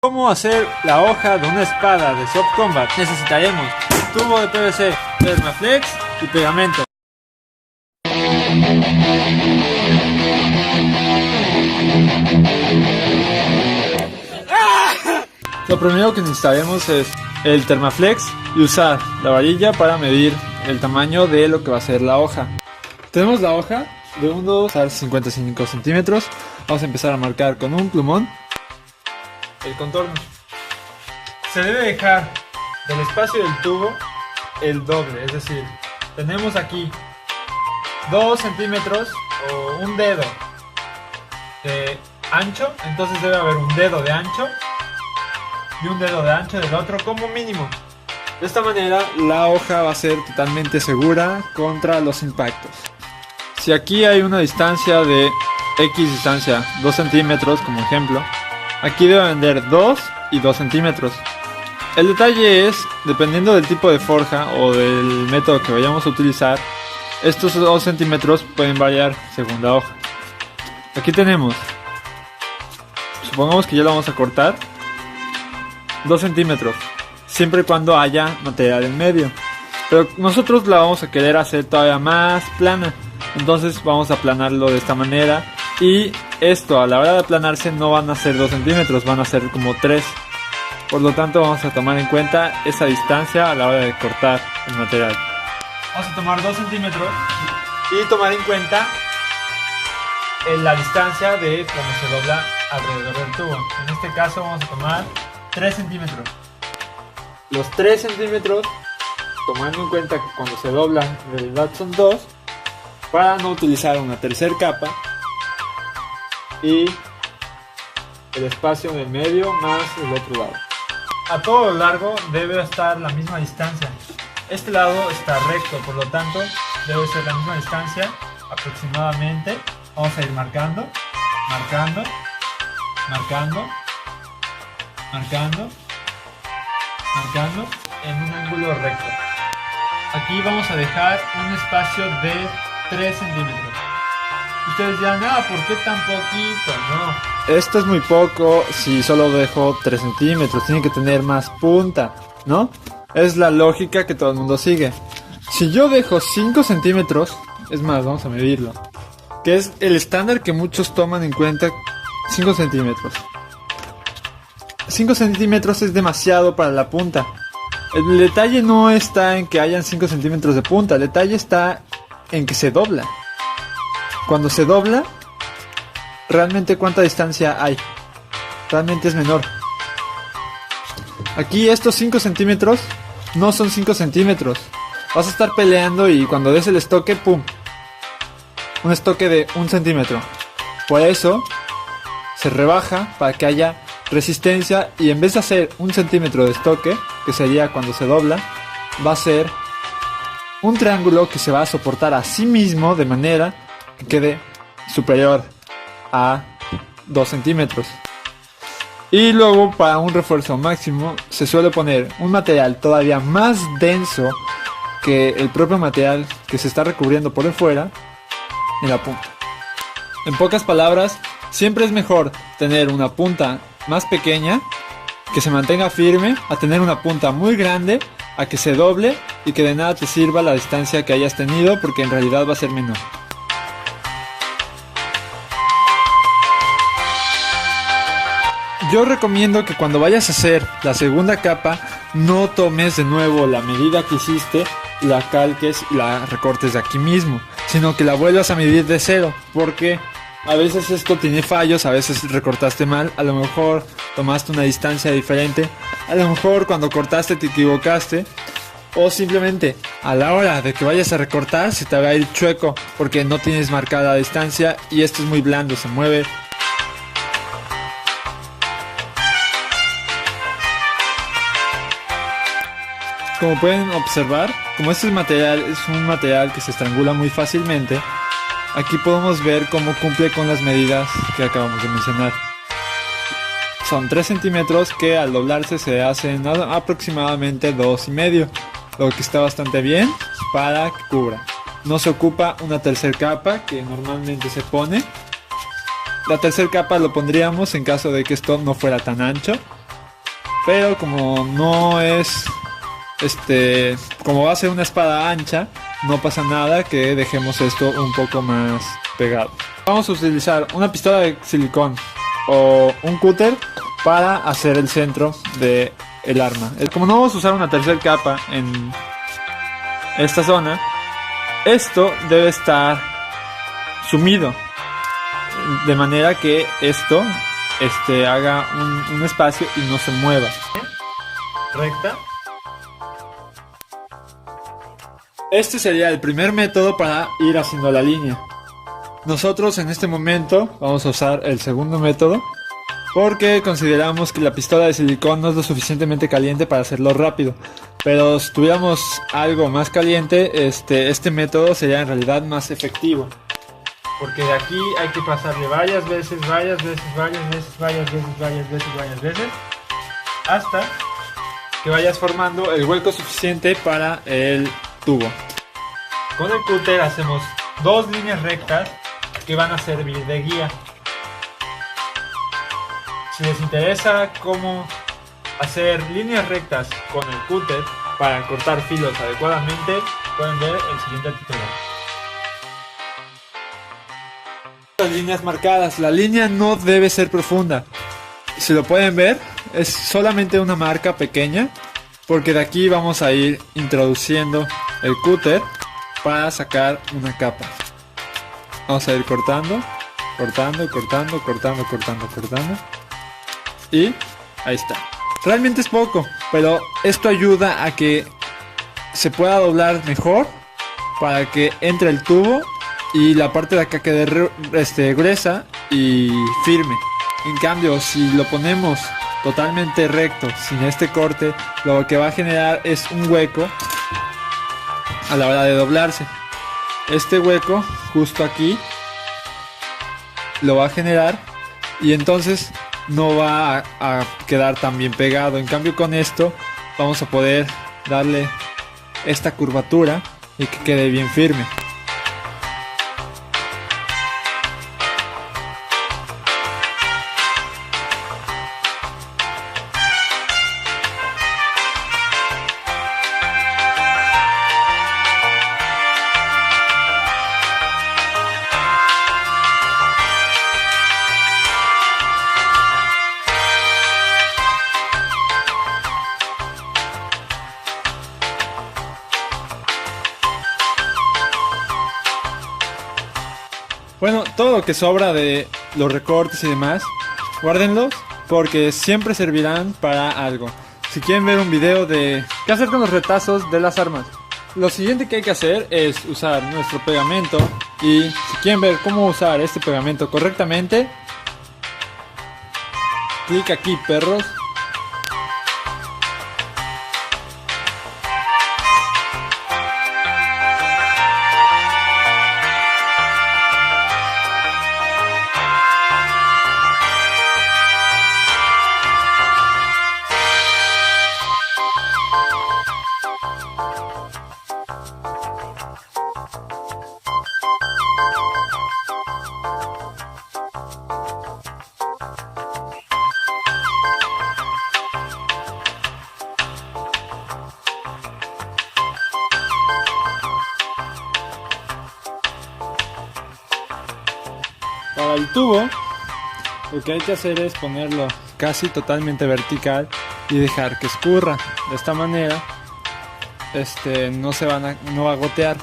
¿Cómo hacer la hoja de una espada de Soft Combat? Necesitaremos tubo de PVC, Thermaflex y pegamento. Lo primero que necesitaremos es el Thermaflex y usar la varilla para medir el tamaño de lo que va a ser la hoja. Tenemos la hoja de unos 55 centímetros. Vamos a empezar a marcar con un plumón el contorno. Se debe dejar del espacio del tubo el doble, es decir, tenemos aquí 2 centímetros o un dedo de ancho, entonces debe haber un dedo de ancho y un dedo de ancho del otro como mínimo. De esta manera la hoja va a ser totalmente segura contra los impactos. Si aquí hay una distancia de X distancia, 2 centímetros como ejemplo, aquí debe vender 2 y 2 centímetros. El detalle es, dependiendo del tipo de forja o del método que vayamos a utilizar, estos 2 centímetros pueden variar según la hoja. Aquí tenemos, supongamos que ya lo vamos a cortar, 2 centímetros, siempre y cuando haya material en medio. Pero nosotros la vamos a querer hacer todavía más plana, entonces vamos a aplanarlo de esta manera. Y esto, a la hora de aplanarse, no van a ser 2 centímetros, van a ser como 3. Por lo tanto, vamos a tomar en cuenta esa distancia a la hora de cortar el material. Vamos a tomar 2 centímetros y tomar en cuenta la distancia de cuando se dobla alrededor del tubo. En este caso vamos a tomar 3 centímetros. Los 3 centímetros, tomando en cuenta que cuando se dobla en realidad son 2, para no utilizar una tercera capa, y el espacio en el medio más el otro lado. A todo lo largo debe estar la misma distancia. Este lado está recto, por lo tanto debe ser la misma distancia aproximadamente. Vamos a ir marcando, marcando, marcando, marcando, marcando en un ángulo recto. Aquí vamos a dejar un espacio de 3 centímetros. Ustedes dirán, ¿por qué tan poquito? No. Esto es muy poco si solo dejo 3 centímetros. Tiene que tener más punta, ¿no? Es la lógica que todo el mundo sigue. Si yo dejo 5 centímetros, es más, vamos a medirlo, que es el estándar que muchos toman en cuenta, 5 centímetros. 5 centímetros es demasiado para la punta. El detalle no está en que hayan 5 centímetros de punta, el detalle está en que se dobla. Cuando se dobla, realmente cuánta distancia hay, realmente es menor. Aquí estos 5 centímetros no son 5 centímetros. Vas a estar peleando y cuando des el estoque, ¡pum! Un estoque de 1 centímetro. Por eso se rebaja para que haya resistencia, y en vez de hacer 1 centímetro de estoque, que sería cuando se dobla, va a ser un triángulo que se va a soportar a sí mismo de manera que quede superior a 2 centímetros. Y luego, para un refuerzo máximo, se suele poner un material todavía más denso que el propio material que se está recubriendo por fuera en la punta. En pocas palabras, siempre es mejor tener una punta más pequeña que se mantenga firme a tener una punta muy grande a que se doble y que de nada te sirva la distancia que hayas tenido, porque en realidad va a ser menor. Yo recomiendo que cuando vayas a hacer la segunda capa no tomes de nuevo la medida que hiciste, la calques y la recortes de aquí mismo, sino que la vuelvas a medir de cero, porque a veces esto tiene fallos, a veces recortaste mal, a lo mejor tomaste una distancia diferente, a lo mejor cuando cortaste te equivocaste, o simplemente a la hora de que vayas a recortar se te va a ir chueco porque no tienes marcada la distancia y esto es muy blando, se mueve. Como pueden observar, como este material es un material que se estrangula muy fácilmente, aquí podemos ver cómo cumple con las medidas que acabamos de mencionar. Son 3 centímetros que al doblarse se hacen aproximadamente 2,5, lo que está bastante bien para que cubra. No se ocupa una tercera capa que normalmente se pone. La tercera capa lo pondríamos en caso de que esto no fuera tan ancho. pero como no es como va a ser una espada ancha, no pasa nada que dejemos esto un poco más pegado. Vamos a utilizar una pistola de silicón o un cúter para hacer el centro de el arma. Como no vamos a usar una tercera capa en esta zona, esto debe estar sumido de manera que esto haga un espacio y no se mueva. Recta. Este sería el primer método para ir haciendo la línea. Nosotros en este momento vamos a usar el segundo método porque consideramos que la pistola de silicón no es lo suficientemente caliente para hacerlo rápido. Pero si tuviéramos algo más caliente, este método sería en realidad más efectivo. Porque de aquí hay que pasarle varias veces, hasta que vayas formando el hueco suficiente para el tubo. Con el cúter hacemos dos líneas rectas que van a servir de guía. Si les interesa cómo hacer líneas rectas con el cúter para cortar filos adecuadamente, pueden ver el siguiente tutorial. Las líneas marcadas, la línea no debe ser profunda. Si lo pueden ver, es solamente una marca pequeña, porque de aquí vamos a ir introduciendo el cúter para sacar una capa. Vamos a ir cortando. Y ahí está. Realmente es poco, pero esto ayuda a que se pueda doblar mejor para que entre el tubo y la parte de acá quede gruesa y firme. En cambio, si lo ponemos totalmente recto, sin este corte, lo que va a generar es un hueco a la hora de doblarse. Este hueco justo aquí lo va a generar y entonces no va a quedar tan bien pegado. En cambio, con esto vamos a poder darle esta curvatura y que quede bien firme. Bueno, todo lo que sobra de los recortes y demás, guárdenlos porque siempre servirán para algo. Si quieren ver un video de qué hacer con los retazos de las armas, lo siguiente que hay que hacer es usar nuestro pegamento. Y si quieren ver cómo usar este pegamento correctamente, clic aquí, perros. Para el tubo, lo que hay que hacer es ponerlo casi totalmente vertical y dejar que escurra. De esta manera, no va a gotear,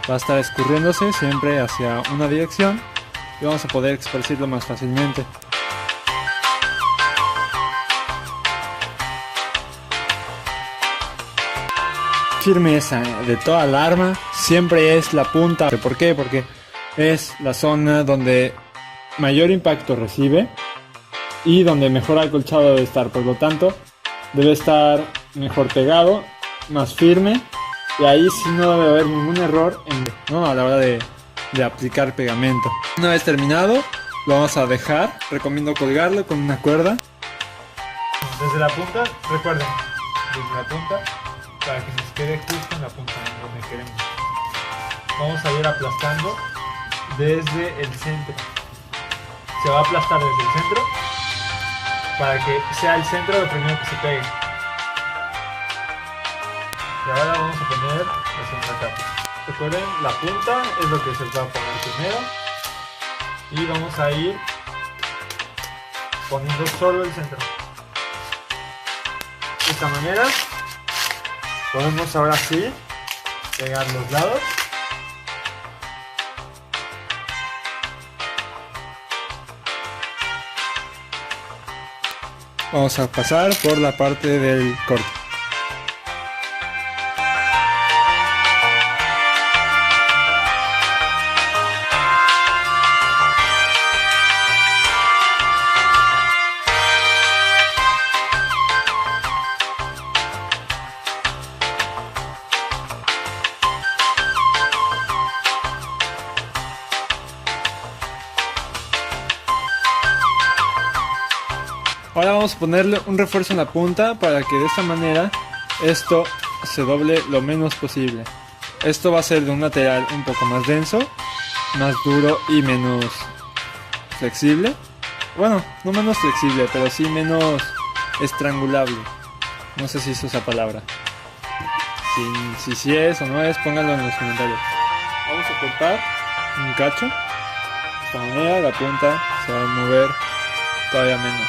va a estar escurriéndose siempre hacia una dirección y vamos a poder esparcirlo más fácilmente. Firmeza de toda el arma siempre es la punta. ¿Por qué? Porque es la zona donde mayor impacto recibe y donde mejor acolchado debe estar. Por lo tanto, debe estar mejor pegado, más firme, y ahí sí no debe haber ningún error a la hora de aplicar pegamento. Una vez terminado, lo vamos a dejar. Recomiendo colgarlo con una cuerda. Desde la punta, recuerden, desde la punta, para que se quede justo en la punta donde queremos. Vamos a ir aplastando desde el centro. Se va a aplastar desde el centro para que sea el centro lo primero que se pegue. Y ahora vamos a poner la segunda capa. Recuerden, la punta es lo que se va a poner primero. Y vamos a ir poniendo solo el centro. De esta manera podemos ahora sí pegar los lados. Vamos a pasar por la parte del corte. Ahora vamos a ponerle un refuerzo en la punta para que de esta manera esto se doble lo menos posible. Esto va a ser de un material un poco más denso, más duro y menos flexible. Bueno, no menos flexible, pero sí menos estrangulable. No sé si es esa palabra. Si es o no es, pónganlo en los comentarios. Vamos a cortar un cacho. De esta manera la punta se va a mover todavía menos.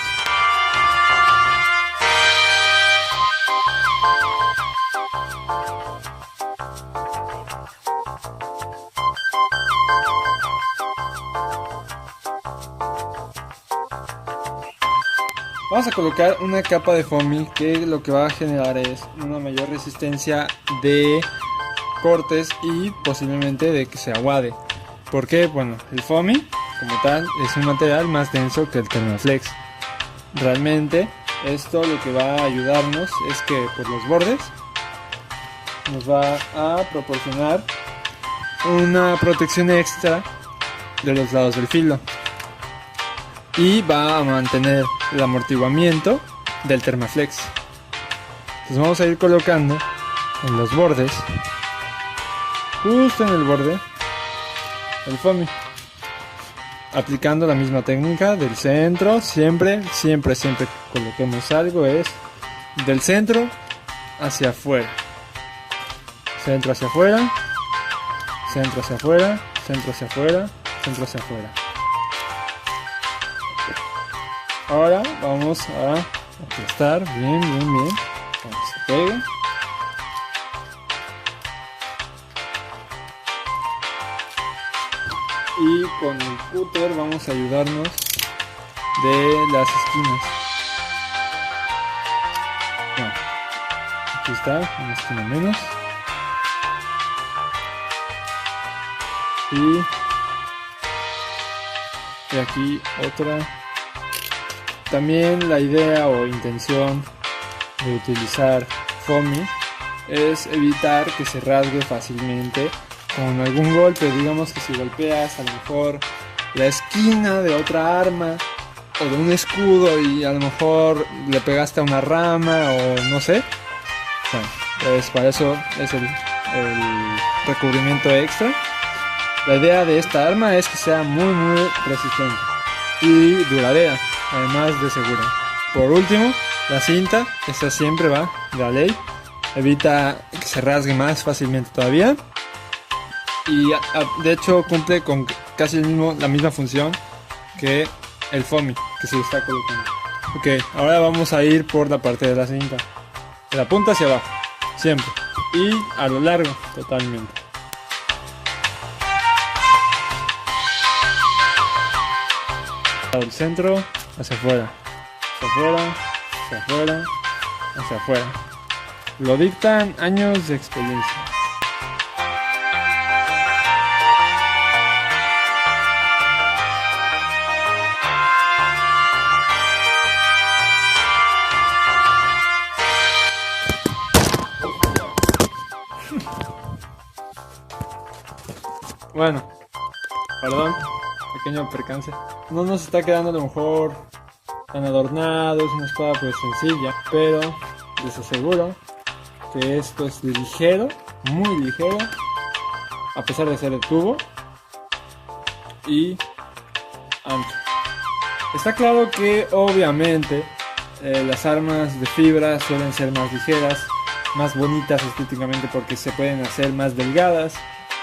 Vamos a colocar una capa de foamy que lo que va a generar es una mayor resistencia de cortes y posiblemente de que se aguade. ¿Por qué? Bueno, el foamy como tal es un material más denso que el Thermaflex. Realmente esto lo que va a ayudarnos es que por los bordes nos va a proporcionar una protección extra de los lados del filo y va a mantener el amortiguamiento del Thermaflex. Entonces vamos a ir colocando en los bordes, justo en el borde, el foamy, aplicando la misma técnica del centro. Siempre que coloquemos algo es del centro hacia afuera, centro hacia afuera, centro hacia afuera, centro hacia afuera, centro hacia afuera. Ahora vamos a aplastar bien para que se pegue. Y con el cúter vamos a ayudarnos de las esquinas. Bueno, aquí está, una esquina menos. Y aquí otra. También la idea o intención de utilizar foamy es evitar que se rasgue fácilmente con algún golpe. Digamos que si golpeas a lo mejor la esquina de otra arma o de un escudo y a lo mejor le pegaste a una rama o no sé, bueno, pues para eso es el recubrimiento extra. La idea de esta arma es que sea muy resistente y duradera, además de segura. Por último, la cinta, esta siempre va de la ley, evita que se rasgue más fácilmente todavía y de hecho cumple con casi la misma función que el foamy que se está colocando. Ok, ahora vamos a ir por la parte de la cinta, de la punta hacia abajo, siempre, y a lo largo totalmente. Del centro hacia afuera, hacia afuera, hacia afuera, hacia afuera. Lo dictan años de experiencia. Bueno, perdón, pequeño percance. No nos está quedando a lo mejor tan adornado, es una espada pues sencilla, pero les aseguro que esto es ligero, muy ligero, a pesar de ser de tubo y ancho. Está claro que obviamente Las armas de fibra suelen ser más ligeras, más bonitas estéticamente porque se pueden hacer más delgadas,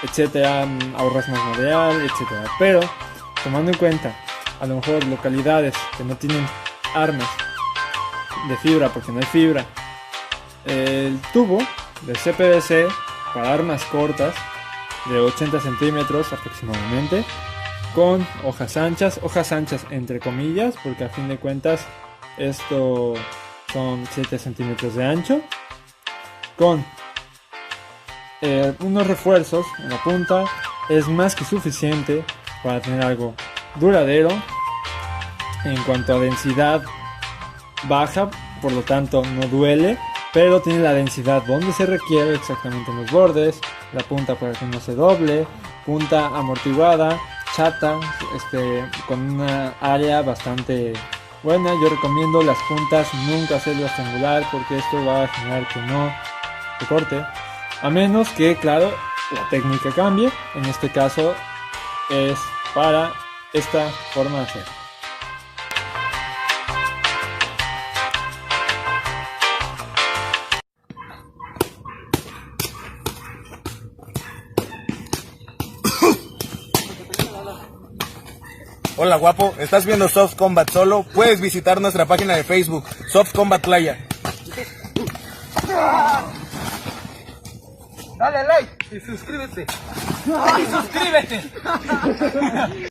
etcétera, ahorras más material, etcétera. Pero tomando en cuenta a lo mejor localidades que no tienen armas de fibra porque no hay fibra, el tubo de CPVC para armas cortas de 80 centímetros aproximadamente, con hojas anchas entre comillas, porque a fin de cuentas esto son 7 centímetros de ancho, con unos refuerzos en la punta, es más que suficiente para tener algo duradero. En cuanto a densidad, baja, por lo tanto no duele, pero tiene la densidad donde se requiere, exactamente en los bordes, la punta para que no se doble, punta amortiguada, chata, con una área bastante buena. Yo recomiendo las puntas nunca hacerlas triangular porque esto va a generar que no se corte, a menos que, claro, la técnica cambie. En este caso es para esta forma de hacer. Hola guapo, ¿estás viendo Soft Combat solo? Puedes visitar nuestra página de Facebook, Soft Combat Playa. Dale like y suscríbete.